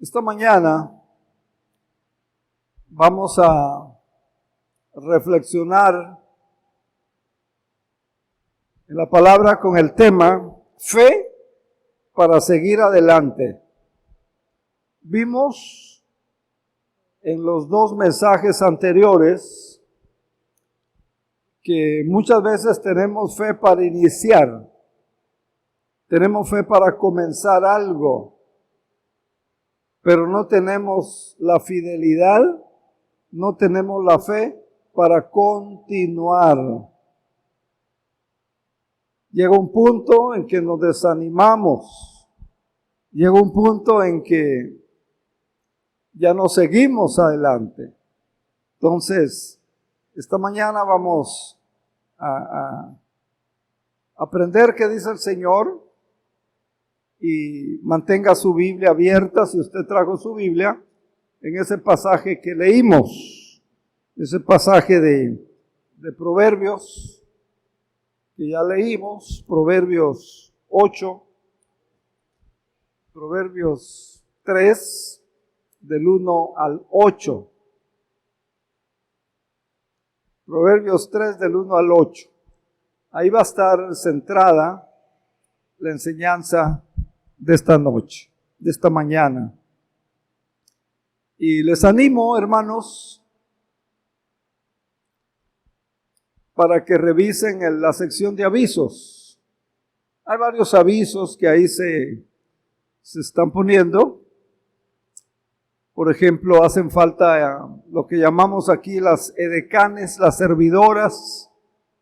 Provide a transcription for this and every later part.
Esta mañana vamos a reflexionar en la palabra con el tema fe para seguir adelante. Vimos en los dos mensajes anteriores que muchas veces tenemos fe para iniciar, tenemos fe para comenzar algo, pero no tenemos la fidelidad, no tenemos la fe para continuar. Llega un punto en que nos desanimamos, llega un punto en que ya no seguimos adelante. Entonces, esta mañana vamos a aprender qué dice el Señor. Y mantenga su Biblia abierta, si usted trajo su Biblia, en ese pasaje que leímos, ese pasaje de Proverbios, que ya leímos, Proverbios 8, Proverbios 3, del 1 al 8. Proverbios 3, del 1 al 8. Ahí va a estar centrada la enseñanza de esta noche, de esta mañana. Y les animo, hermanos, para que revisen la sección de avisos. Hay varios avisos que ahí se están poniendo. Por ejemplo, hacen falta lo que llamamos aquí las edecanes, las servidoras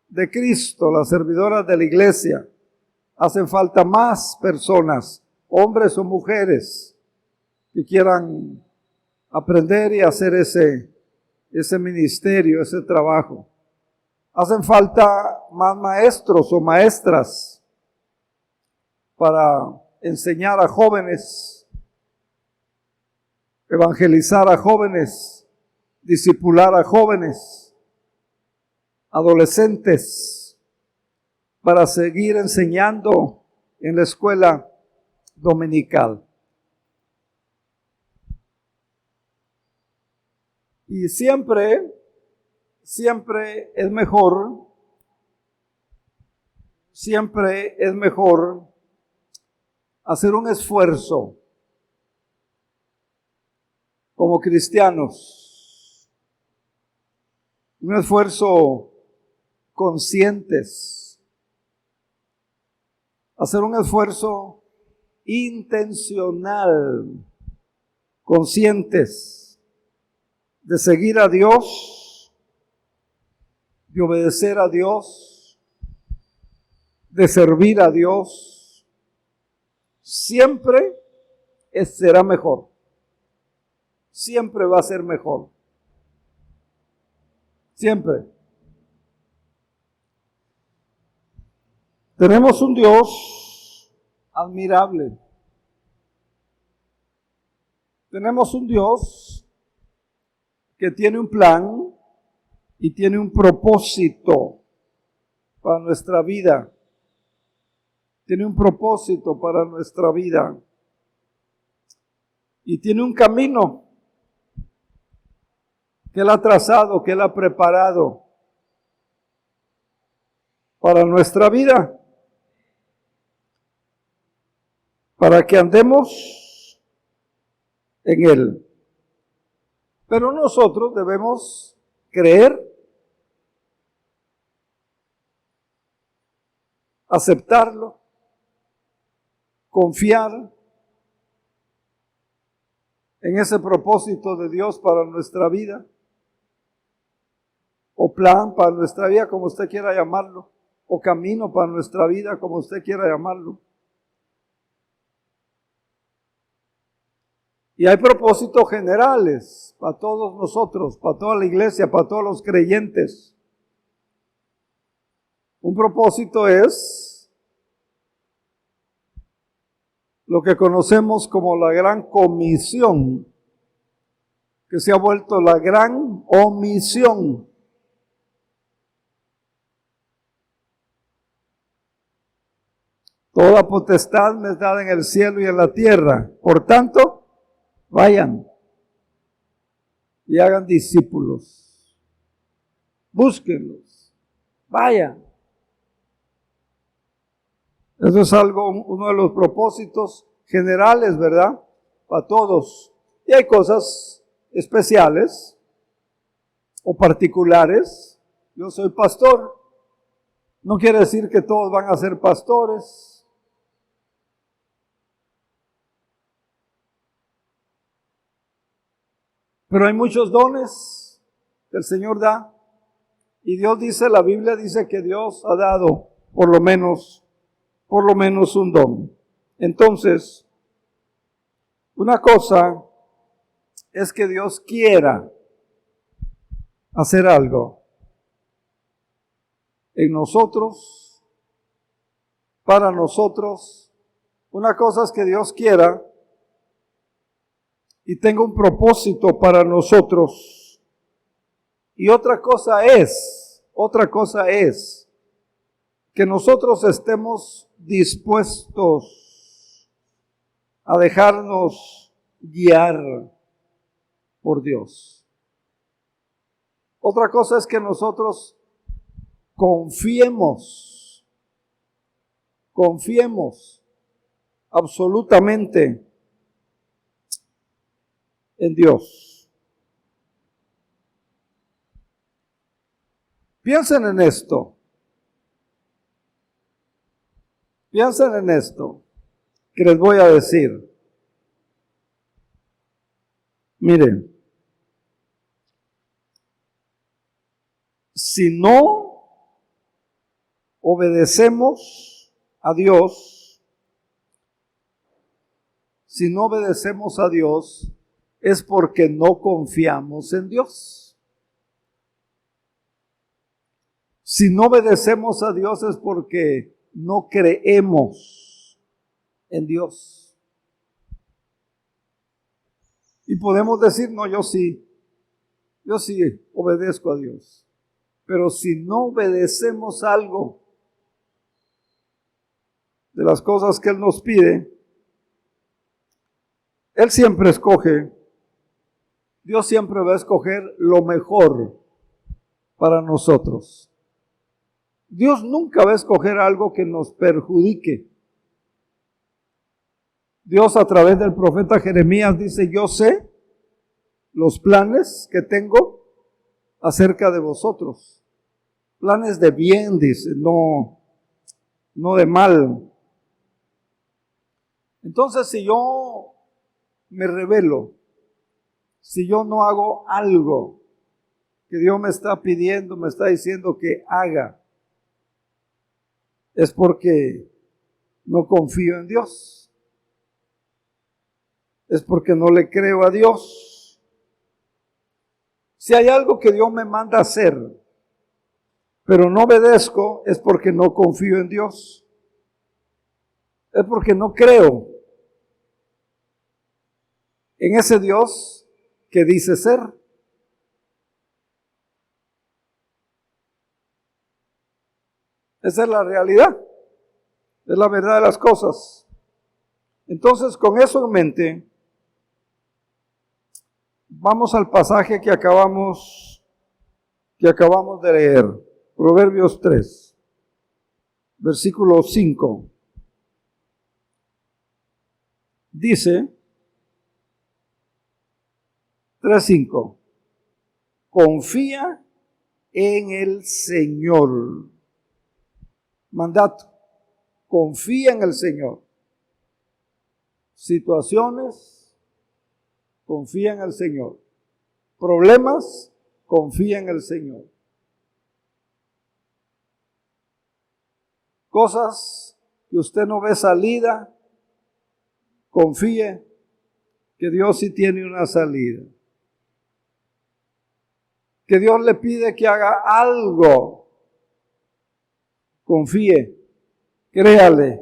de Cristo, las servidoras de la iglesia. Hacen falta más personas, hombres o mujeres, que quieran aprender y hacer ese ministerio, ese trabajo. Hacen falta más maestros o maestras para enseñar a jóvenes, evangelizar a jóvenes, discipular a jóvenes, adolescentes, para seguir enseñando en la escuela dominical. Y siempre es mejor hacer un esfuerzo como cristianos, un esfuerzo conscientes, hacer un esfuerzo intencional, conscientes de seguir a Dios, de obedecer a Dios, de servir a Dios. Siempre será mejor, siempre va a ser mejor, siempre. Tenemos un Dios admirable. Tenemos un Dios que tiene un plan y tiene un propósito para nuestra vida. Tiene un propósito para nuestra vida. Y tiene un camino que Él ha trazado, que Él ha preparado para nuestra vida, para que andemos en Él. Pero nosotros debemos creer, aceptarlo, confiar en ese propósito de Dios para nuestra vida, o plan para nuestra vida, como usted quiera llamarlo, o camino para nuestra vida, como usted quiera llamarlo. Y hay propósitos generales para todos nosotros, para toda la iglesia, para todos los creyentes. Un propósito es lo que conocemos como la gran comisión, que se ha vuelto la gran omisión. Toda potestad me es dada en el cielo y en la tierra. Por tanto, Vayan y hagan discípulos. Búsquenlos. Vayan. Eso es uno de los propósitos generales, ¿verdad? Para todos. Y hay cosas especiales o particulares. Yo soy pastor. No quiere decir que todos van a ser pastores. Pero hay muchos dones que el Señor da. Y Dios dice, la Biblia dice que Dios ha dado por lo menos un don. Entonces, una cosa es que Dios quiera hacer algo en nosotros, para nosotros. Una cosa es que Dios quiera y tenga un propósito para nosotros. Y otra cosa es que nosotros estemos dispuestos a dejarnos guiar por Dios. Otra cosa es que nosotros confiemos absolutamente en Dios. Piensen en esto. Piensen en esto que les voy a decir. Miren, si no obedecemos a Dios, es porque no confiamos en Dios. Si no obedecemos a Dios es porque no creemos en Dios. Y podemos decir, no, yo sí obedezco a Dios. Pero si no obedecemos algo de las cosas que Él nos pide, Él siempre escoge, Dios siempre va a escoger lo mejor para nosotros. Dios nunca va a escoger algo que nos perjudique. Dios a través del profeta Jeremías dice, yo sé los planes que tengo acerca de vosotros. Planes de bien, dice, no de mal. Entonces, si yo me rebelo, si yo no hago algo que Dios me está pidiendo, me está diciendo que haga, es porque no confío en Dios. Es porque no le creo a Dios. Si hay algo que Dios me manda hacer, pero no obedezco, es porque no confío en Dios. Es porque no creo en ese Dios que dice ser. Esa es la realidad, es la verdad de las cosas. Entonces, con eso en mente, vamos al pasaje que acabamos de leer, Proverbios 3, versículo 5. Dice, 3:5, confía en el Señor. Mandato, confía en el Señor. Situaciones, confía en el Señor. Problemas, confía en el Señor. Cosas que usted no ve salida, confíe que Dios sí tiene una salida. Que Dios le pide que haga algo. Confíe, créale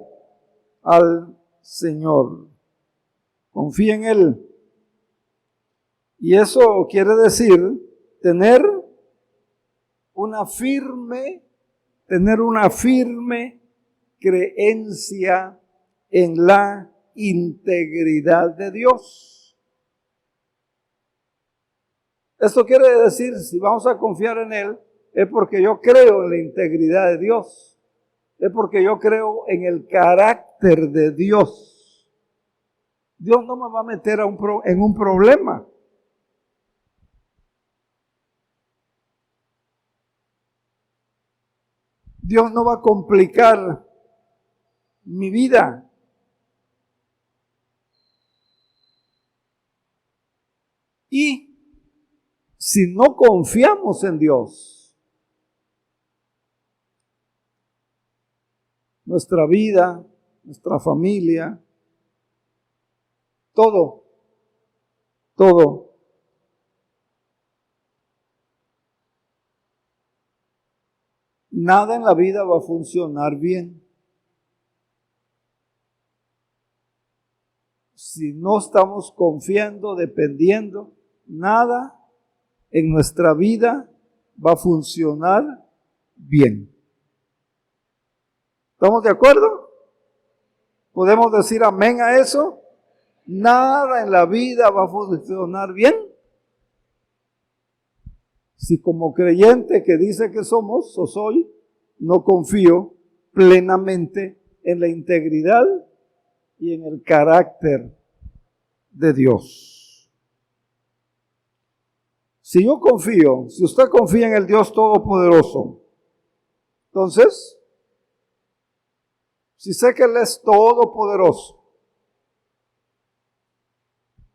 al Señor. Confíe en Él. Y eso quiere decir tener una firme creencia en la integridad de Dios. Esto quiere decir, si vamos a confiar en Él, es porque yo creo en la integridad de Dios. Es porque yo creo en el carácter de Dios. Dios no me va a meter en un problema. Dios no va a complicar mi vida. Y si no confiamos en Dios, nuestra vida, nuestra familia, todo, nada en la vida va a funcionar bien. Si no estamos confiando, dependiendo, nada en nuestra vida va a funcionar bien. ¿Estamos de acuerdo? ¿Podemos decir amén a eso? Nada en la vida va a funcionar bien si como creyente que dice que somos o soy, no confío plenamente en la integridad y en el carácter de Dios. Si yo confío, si usted confía en el Dios Todopoderoso, entonces, si sé que Él es todopoderoso,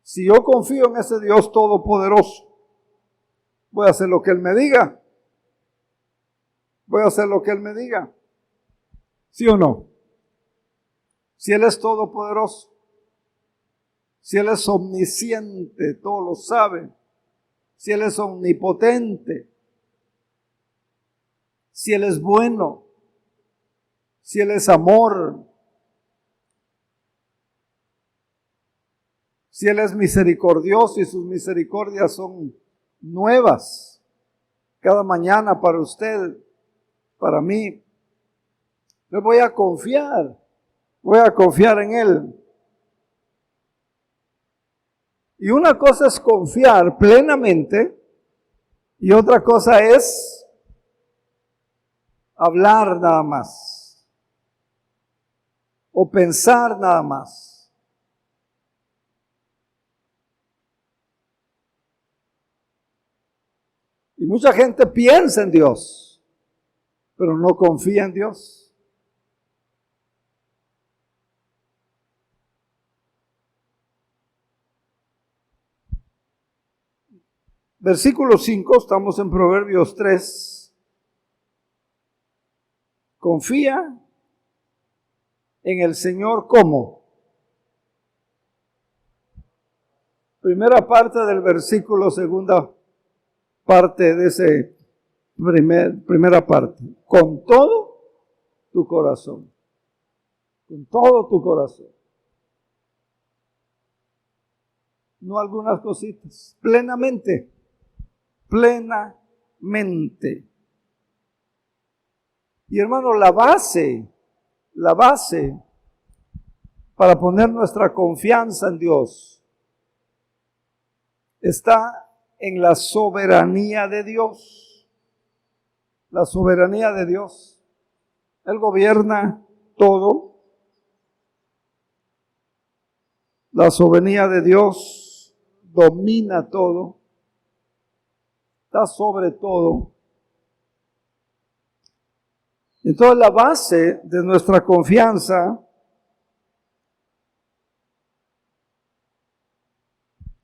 si yo confío en ese Dios todopoderoso, voy a hacer lo que Él me diga. Voy a hacer lo que Él me diga. ¿Sí o no? Si Él es todopoderoso, si Él es omnisciente, todo lo sabe, si Él es omnipotente, si Él es bueno, si Él es amor, si Él es misericordioso y sus misericordias son nuevas cada mañana para usted, para mí, yo voy a confiar en Él. Y una cosa es confiar plenamente y otra cosa es hablar nada más o pensar nada más. Y mucha gente piensa en Dios, pero no confía en Dios. Versículo 5, estamos en Proverbios 3. Confía en el Señor, ¿cómo? Primera parte del versículo, segunda parte de ese primera parte. Con todo tu corazón. Con todo tu corazón. No algunas cositas. Plenamente. Y hermano, la base para poner nuestra confianza en Dios está en la soberanía de Dios. La soberanía de Dios. Él gobierna todo. La soberanía de Dios domina todo. Está sobre todo. Entonces la base de nuestra confianza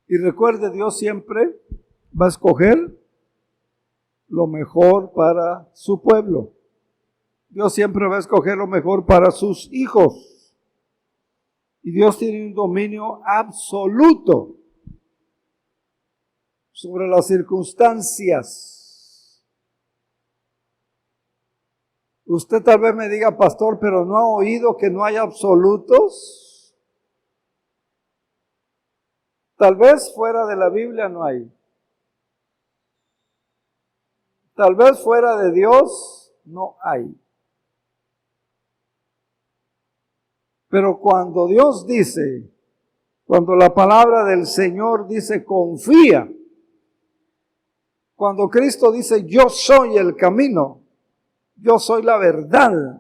y recuerde, Dios siempre va a escoger lo mejor para su pueblo. Dios siempre va a escoger lo mejor para sus hijos. Y Dios tiene un dominio absoluto sobre las circunstancias. Usted tal vez me diga, pastor, pero ¿no ha oído que no hay absolutos? Tal vez fuera de la Biblia no hay. Tal vez fuera de Dios no hay. Pero cuando Dios dice, cuando la palabra del Señor dice confía, Cuando Cristo dice, yo soy el camino, yo soy la verdad,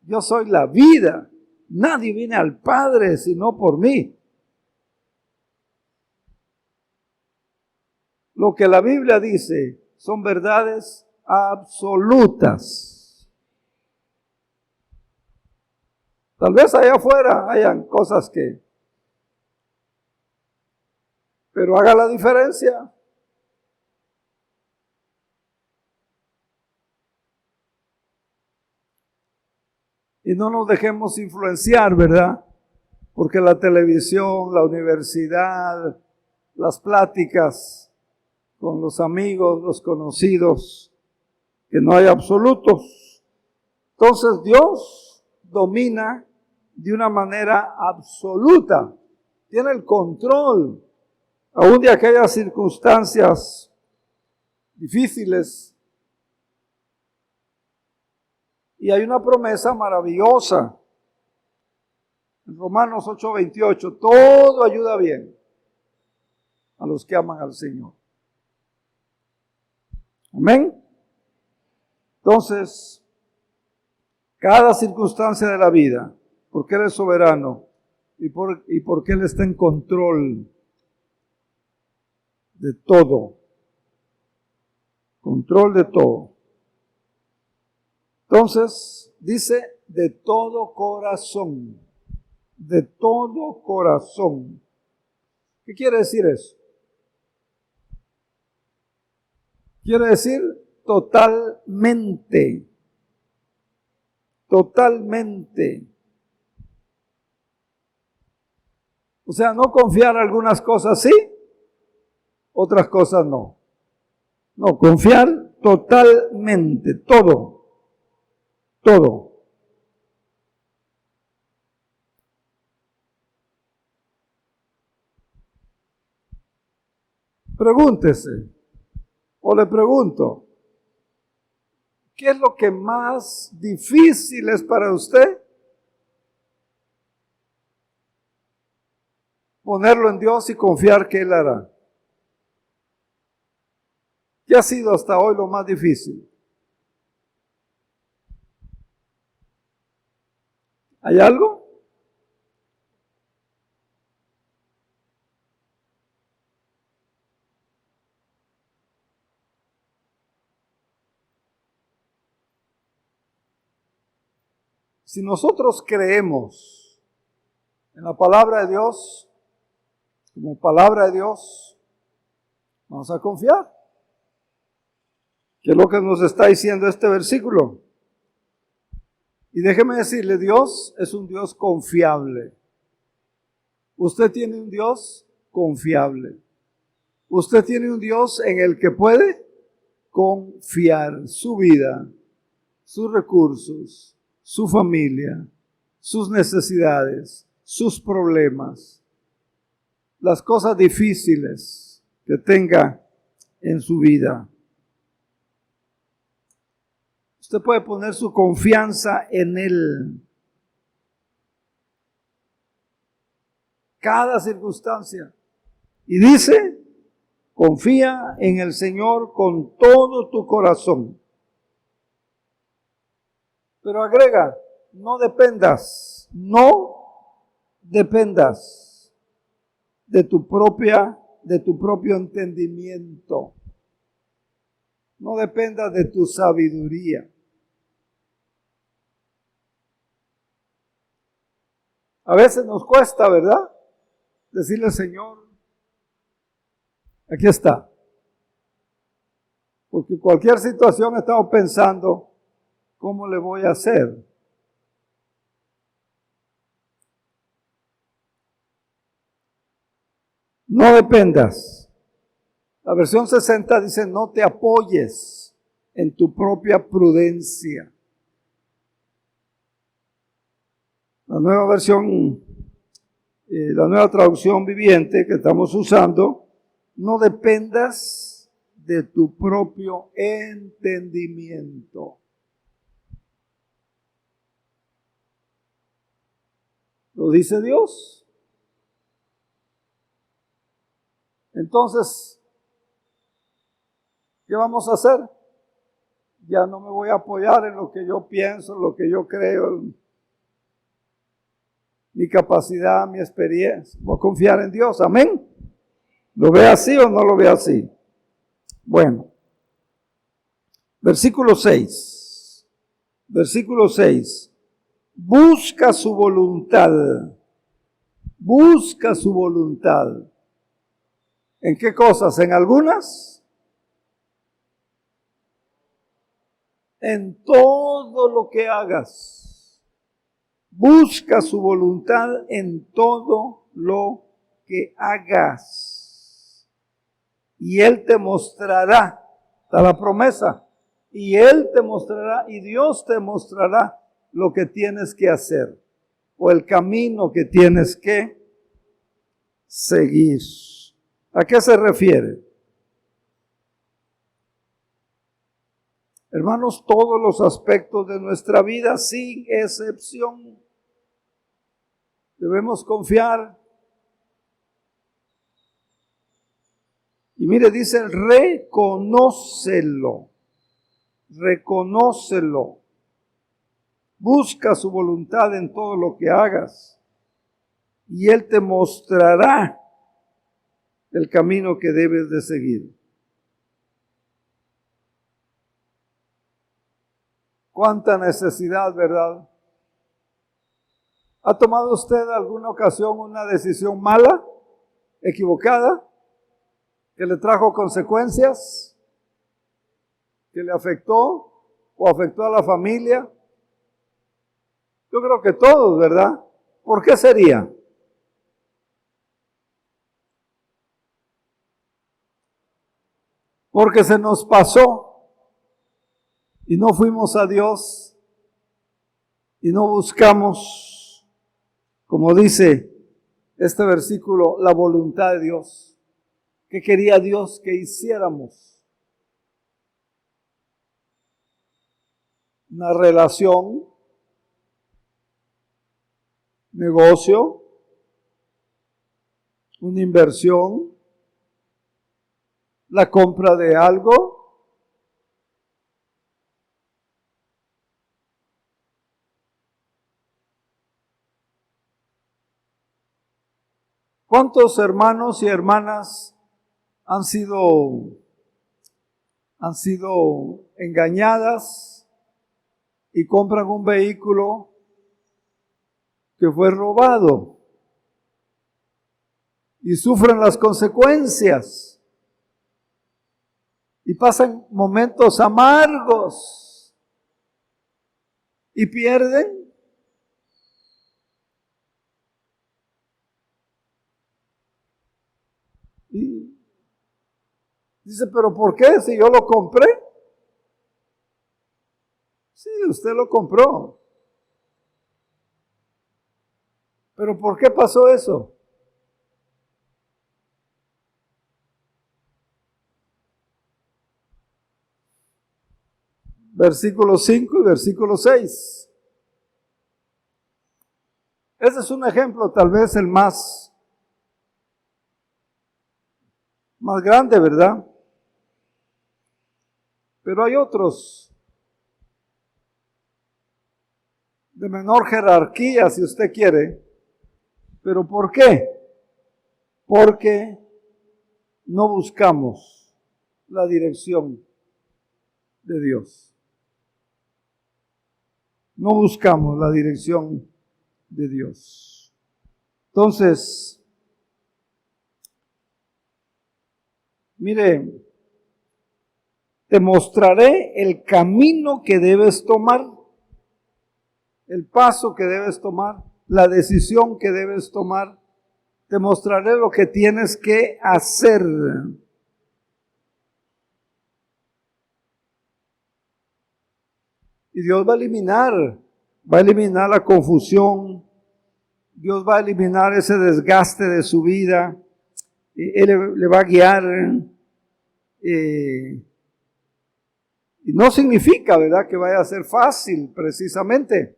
yo soy la vida, nadie viene al Padre sino por mí. Lo que la Biblia dice son verdades absolutas. Tal vez allá afuera hayan cosas que, pero haga la diferencia. Y no nos dejemos influenciar, ¿verdad? Porque la televisión, la universidad, las pláticas con los amigos, los conocidos, que no hay absolutos. Entonces Dios domina de una manera absoluta, tiene el control, aún de aquellas circunstancias difíciles. Y hay una promesa maravillosa. En Romanos 8:28, todo ayuda bien a los que aman al Señor. Amén. Entonces, cada circunstancia de la vida, porque Él es soberano y porque Él está en control de todo. Control de todo. Entonces, dice de todo corazón. De todo corazón. ¿Qué quiere decir eso? Quiere decir totalmente. Totalmente. O sea, no confiar en algunas cosas sí, otras cosas no. No, confiar totalmente, todo. Todo. Pregúntese, o le pregunto, ¿qué es lo que más difícil es para usted? Ponerlo en Dios y confiar que Él hará. ¿Qué ha sido hasta hoy lo más difícil? ¿Hay algo? Si nosotros creemos en la palabra de Dios, como palabra de Dios, vamos a confiar. ¿Qué es lo que nos está diciendo este versículo? Y déjeme decirle, Dios es un Dios confiable. Usted tiene un Dios confiable. Usted tiene un Dios en el que puede confiar su vida, sus recursos, su familia, sus necesidades, sus problemas, las cosas difíciles que tenga en su vida. Usted puede poner su confianza en Él. Cada circunstancia. Y dice, confía en el Señor con todo tu corazón. Pero agrega, no dependas de tu propio entendimiento. No dependas de tu sabiduría. A veces nos cuesta, ¿verdad? Decirle al Señor, aquí está. Porque cualquier situación estamos pensando, ¿cómo le voy a hacer? No dependas. La versión 60 dice, no te apoyes en tu propia prudencia. La nueva versión, la nueva traducción viviente que estamos usando, no dependas de tu propio entendimiento. Lo dice Dios. Entonces, ¿Qué vamos a hacer? Ya no me voy a apoyar en lo que yo pienso, en lo que yo creo, en mi capacidad, mi experiencia. Voy a confiar en Dios. Amén. ¿Lo ve así o no lo ve así? Bueno. Versículo 6. Versículo 6. Busca su voluntad. Busca su voluntad. ¿En qué cosas? ¿En algunas? En todo lo que hagas. Busca su voluntad en todo lo que hagas. Y Él te mostrará, está la promesa, y Él te mostrará, y Dios te mostrará lo que tienes que hacer, o el camino que tienes que seguir. ¿A qué se refiere? Hermanos, todos los aspectos de nuestra vida, sin excepción, debemos confiar. Y mire, dice, reconócelo, reconócelo. Busca su voluntad en todo lo que hagas, y Él te mostrará el camino que debes de seguir. Cuánta necesidad, ¿verdad? ¿Ha tomado usted alguna ocasión una decisión mala, equivocada, que le trajo consecuencias, que le afectó o afectó a la familia? Yo creo que todos, ¿verdad? ¿Por qué sería? Porque se nos pasó y no fuimos a Dios y no buscamos, como dice este versículo, la voluntad de Dios. ¿Qué quería Dios que hiciéramos? Una relación, negocio, una inversión, la compra de algo. ¿Cuántos hermanos y hermanas han sido engañadas y compran un vehículo que fue robado y sufren las consecuencias y pasan momentos amargos y pierden? Y dice, ¿pero por qué? Si yo lo compré. Sí, usted lo compró. ¿Pero por qué pasó eso? Versículo 5 y versículo 6. Ese es un ejemplo, tal vez el más grande, ¿verdad? Pero hay otros de menor jerarquía, si usted quiere. ¿Pero por qué? Porque no buscamos la dirección de Dios. No buscamos la dirección de Dios. Entonces, mire, te mostraré el camino que debes tomar, el paso que debes tomar, la decisión que debes tomar. Te mostraré lo que tienes que hacer. Y Dios va a eliminar la confusión. Dios va a eliminar ese desgaste de su vida. Él le va a guiar. Y no significa, ¿verdad?, que vaya a ser fácil precisamente,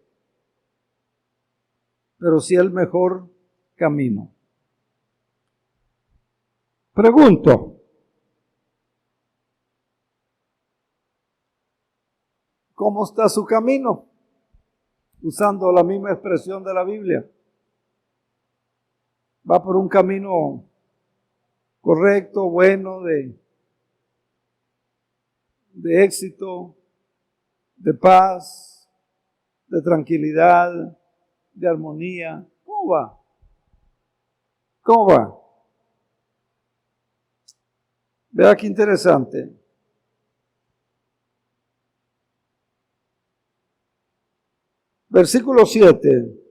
pero sí el mejor camino. Pregunto, ¿Cómo está su camino? Usando la misma expresión de la Biblia. ¿Va por un camino correcto, bueno, de éxito, de paz, de tranquilidad, de armonía? ¿Cómo va? ¿Cómo va? Vea qué interesante. Versículo 7.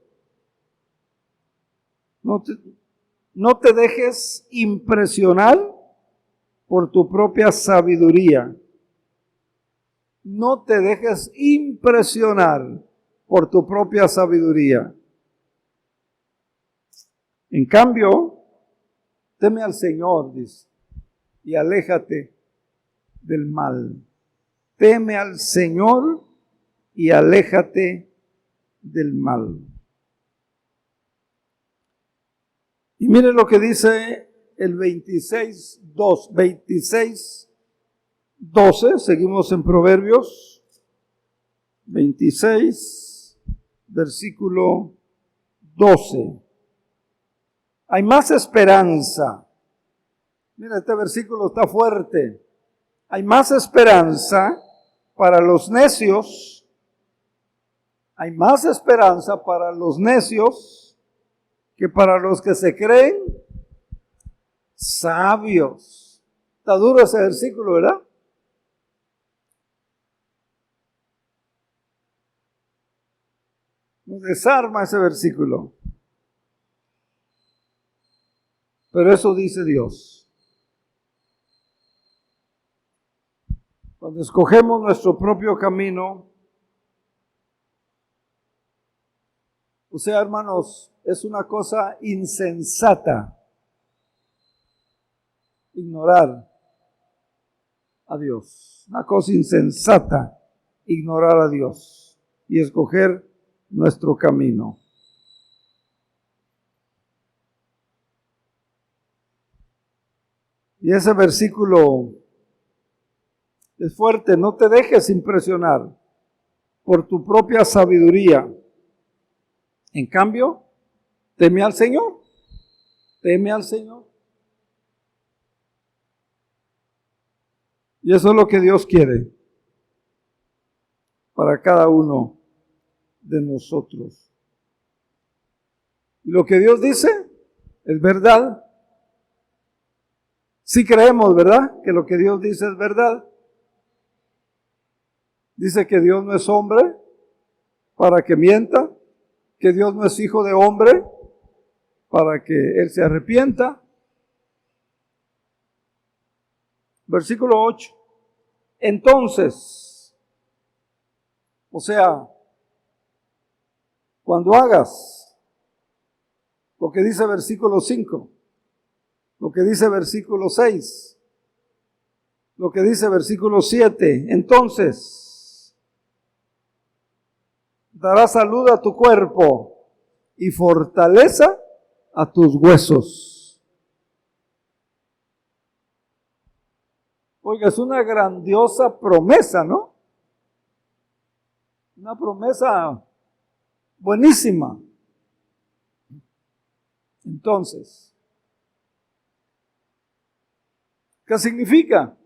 No te dejes impresionar por tu propia sabiduría. No te dejes impresionar por tu propia sabiduría. En cambio, teme al Señor, dice, y aléjate del mal. Teme al Señor y aléjate del mal. Y mire lo que dice el 26:12, seguimos en Proverbios 26, versículo 12. Hay más esperanza. Mira, este versículo está fuerte. Hay más esperanza para los necios. Hay más esperanza para los necios que para los que se creen sabios. Está duro ese versículo, ¿verdad? Nos desarma ese versículo. Pero eso dice Dios. Cuando escogemos nuestro propio camino, o sea, hermanos, es una cosa insensata ignorar a Dios. Una cosa insensata ignorar a Dios y escoger nuestro camino. Y ese versículo es fuerte. No te dejes impresionar por tu propia sabiduría. En cambio, teme al Señor. Teme al Señor. Y eso es lo que Dios quiere para cada uno de nosotros. Y lo que Dios dice es verdad. Sí creemos, ¿verdad? Que lo que Dios dice es verdad. Dice que Dios no es hombre para que mienta, que Dios no es hijo de hombre para que Él se arrepienta. Versículo 8. Entonces, o sea, cuando hagas lo que dice versículo 5, lo que dice versículo 6, lo que dice versículo 7, entonces dará salud a tu cuerpo y fortaleza a tus huesos. Oiga, es una grandiosa promesa, ¿no? Una promesa buenísima. Entonces, ¿qué significa?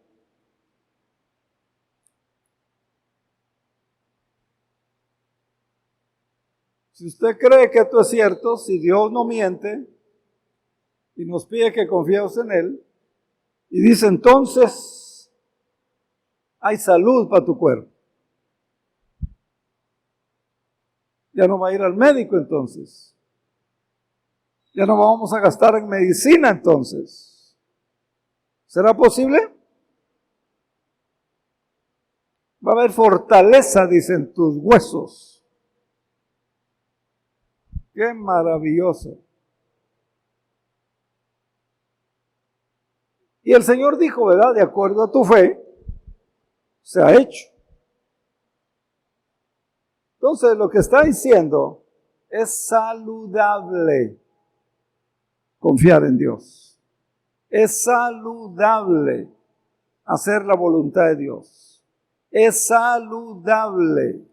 Si usted cree que esto es cierto, si Dios no miente y nos pide que confiemos en Él, y dice entonces, hay salud para tu cuerpo. Ya no va a ir al médico entonces. Ya no vamos a gastar en medicina entonces. ¿Será posible? Va a haber fortaleza, dicen, tus huesos. ¡Qué maravilloso! Y el Señor dijo, ¿verdad? De acuerdo a tu fe, se ha hecho. Entonces, lo que está diciendo es saludable confiar en Dios. Es saludable hacer la voluntad de Dios. Es saludable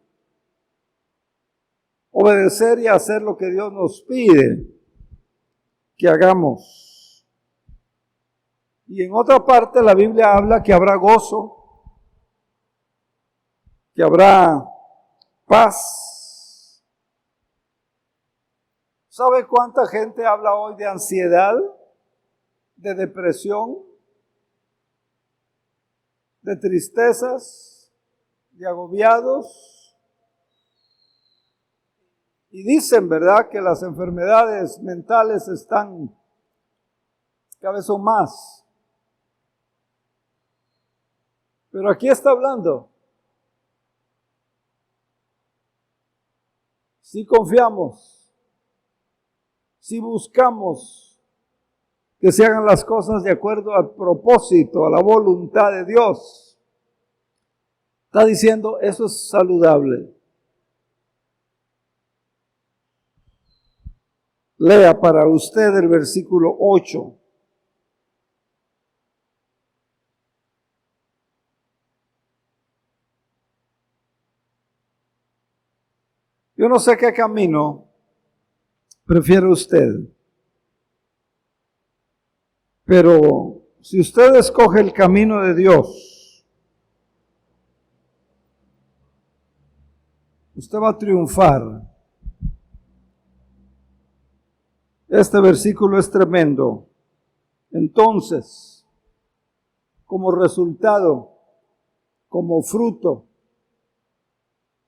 obedecer y hacer lo que Dios nos pide que hagamos. Y en otra parte la Biblia habla que habrá gozo, que habrá paz. ¿Sabe cuánta gente habla hoy de ansiedad, de depresión, de tristezas, de agobiados? Y dicen, ¿verdad?, que las enfermedades mentales están cada vez son más. Pero aquí está hablando. Si confiamos, si buscamos que se hagan las cosas de acuerdo al propósito, a la voluntad de Dios, está diciendo, eso es saludable. Lea para usted el versículo 8. Yo no sé qué camino prefiere usted, pero si usted escoge el camino de Dios, usted va a triunfar. Este versículo es tremendo. Entonces, como resultado, como fruto,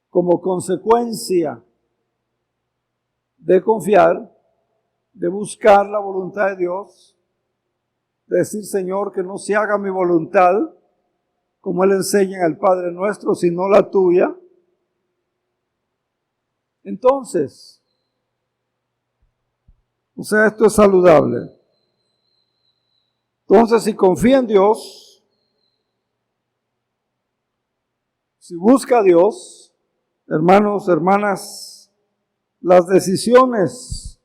como consecuencia de confiar, de buscar la voluntad de Dios, de decir, Señor, que no se haga mi voluntad, como Él enseña en el Padre Nuestro, sino la tuya. Entonces, o sea, esto es saludable. Entonces, si confía en Dios, si busca a Dios, hermanos, hermanas, las decisiones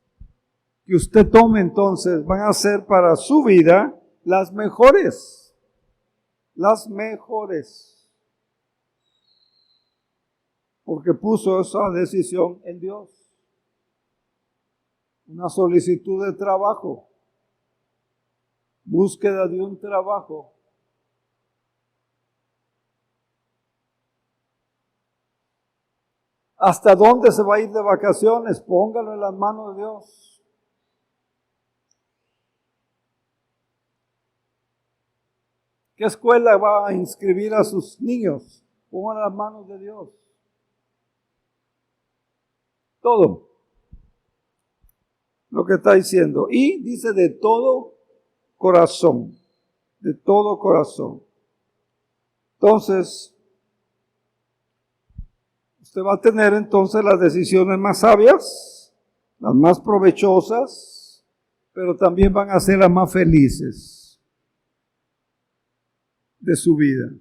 que usted tome entonces van a ser para su vida las mejores. Las mejores. Porque puso esa decisión en Dios. Una solicitud de trabajo, búsqueda de un trabajo. ¿Hasta dónde se va a ir de vacaciones? Póngalo en las manos de Dios. ¿Qué escuela va a inscribir a sus niños? Póngalo en las manos de Dios. Todo lo que está diciendo. Y dice de todo corazón. De todo corazón. Entonces, usted va a tener entonces las decisiones más sabias, las más provechosas, pero también van a ser las más felices de su vida.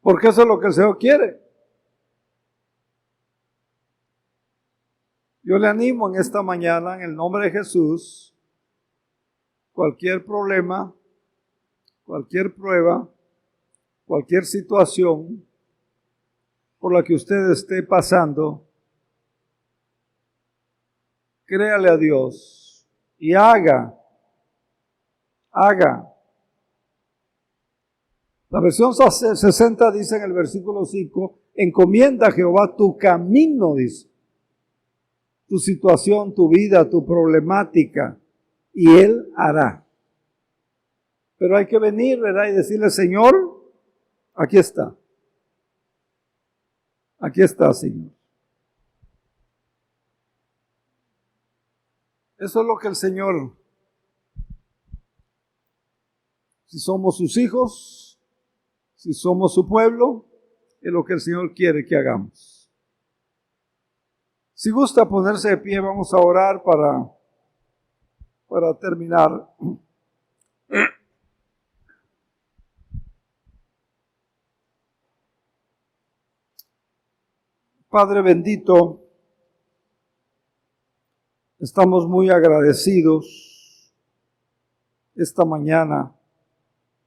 Porque eso es lo que el Señor quiere. Yo le animo en esta mañana, en el nombre de Jesús, cualquier problema, cualquier prueba, cualquier situación por la que usted esté pasando, créale a Dios y haga. La versión 60 dice en el versículo 5, encomienda a Jehová tu camino, dice. Tu situación, tu vida, tu problemática, y Él hará. Pero hay que venir, ¿verdad? Y decirle, Señor, aquí está. Aquí está, Señor. Eso es lo que el Señor, si somos sus hijos, si somos su pueblo, es lo que el Señor quiere que hagamos. Si gusta ponerse de pie, vamos a orar para terminar. Padre bendito, estamos muy agradecidos esta mañana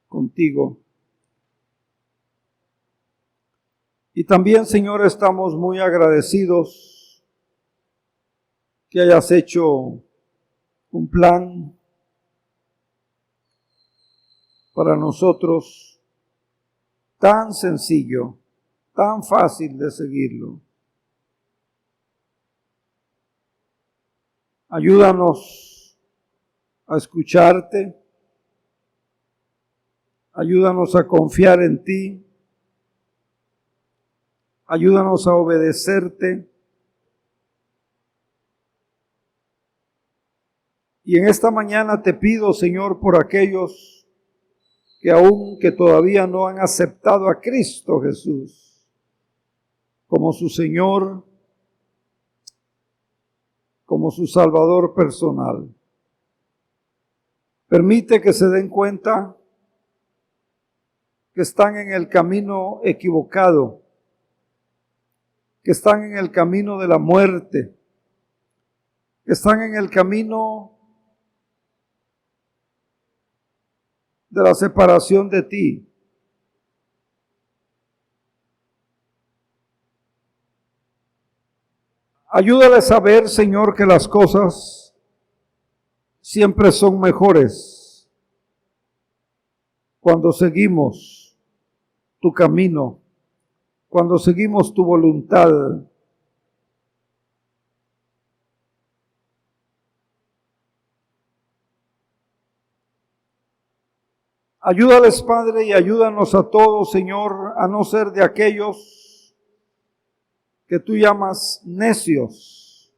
contigo. Y también, Señor, estamos muy agradecidos que hayas hecho un plan para nosotros tan sencillo, tan fácil de seguirlo. Ayúdanos a escucharte, ayúdanos a confiar en ti, ayúdanos a obedecerte. Y en esta mañana te pido, Señor, por aquellos que todavía no han aceptado a Cristo Jesús como su Señor, como su Salvador personal. Permite que se den cuenta que están en el camino equivocado, que están en el camino de la muerte, que están en el camino de la separación de ti. Ayúdales a ver, Señor, que las cosas siempre son mejores cuando seguimos tu camino, cuando seguimos tu voluntad. Ayúdales, Padre, y ayúdanos a todos, Señor, a no ser de aquellos que tú llamas necios.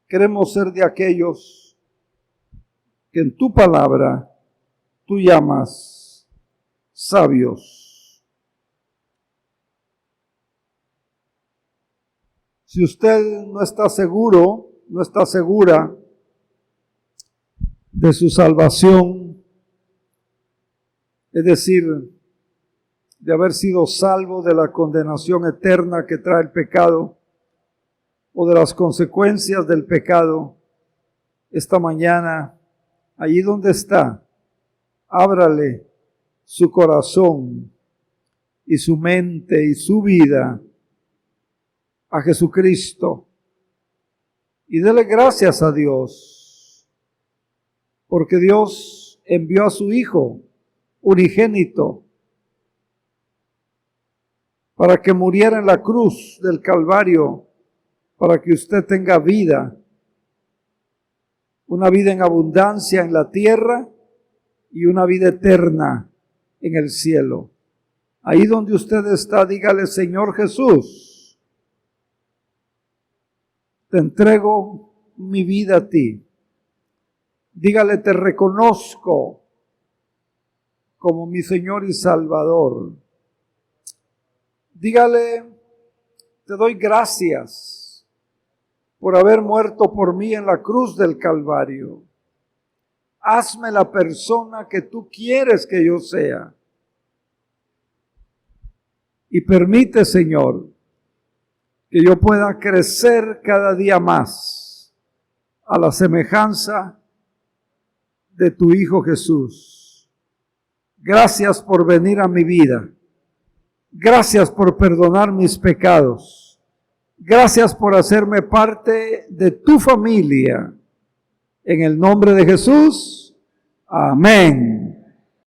Queremos ser de aquellos que en tu palabra tú llamas sabios. Si usted no está seguro, no está segura de su salvación, es decir, de haber sido salvo de la condenación eterna que trae el pecado o de las consecuencias del pecado, esta mañana, allí donde está, ábrale su corazón y su mente y su vida a Jesucristo y dele gracias a Dios, porque Dios envió a su Hijo unigénito para que muriera en la cruz del Calvario, para que usted tenga vida, una vida en abundancia en la tierra y una vida eterna en el cielo. Ahí donde usted está, dígale: Señor Jesús, te entrego mi vida a ti. Dígale: te reconozco como mi Señor y Salvador. Dígale: te doy gracias por haber muerto por mí en la cruz del Calvario. Hazme la persona que tú quieres que yo sea. Y permite, Señor, que yo pueda crecer cada día más a la semejanza de tu Hijo Jesús. Gracias por venir a mi vida. Gracias por perdonar mis pecados. Gracias por hacerme parte de tu familia. En el nombre de Jesús. Amén.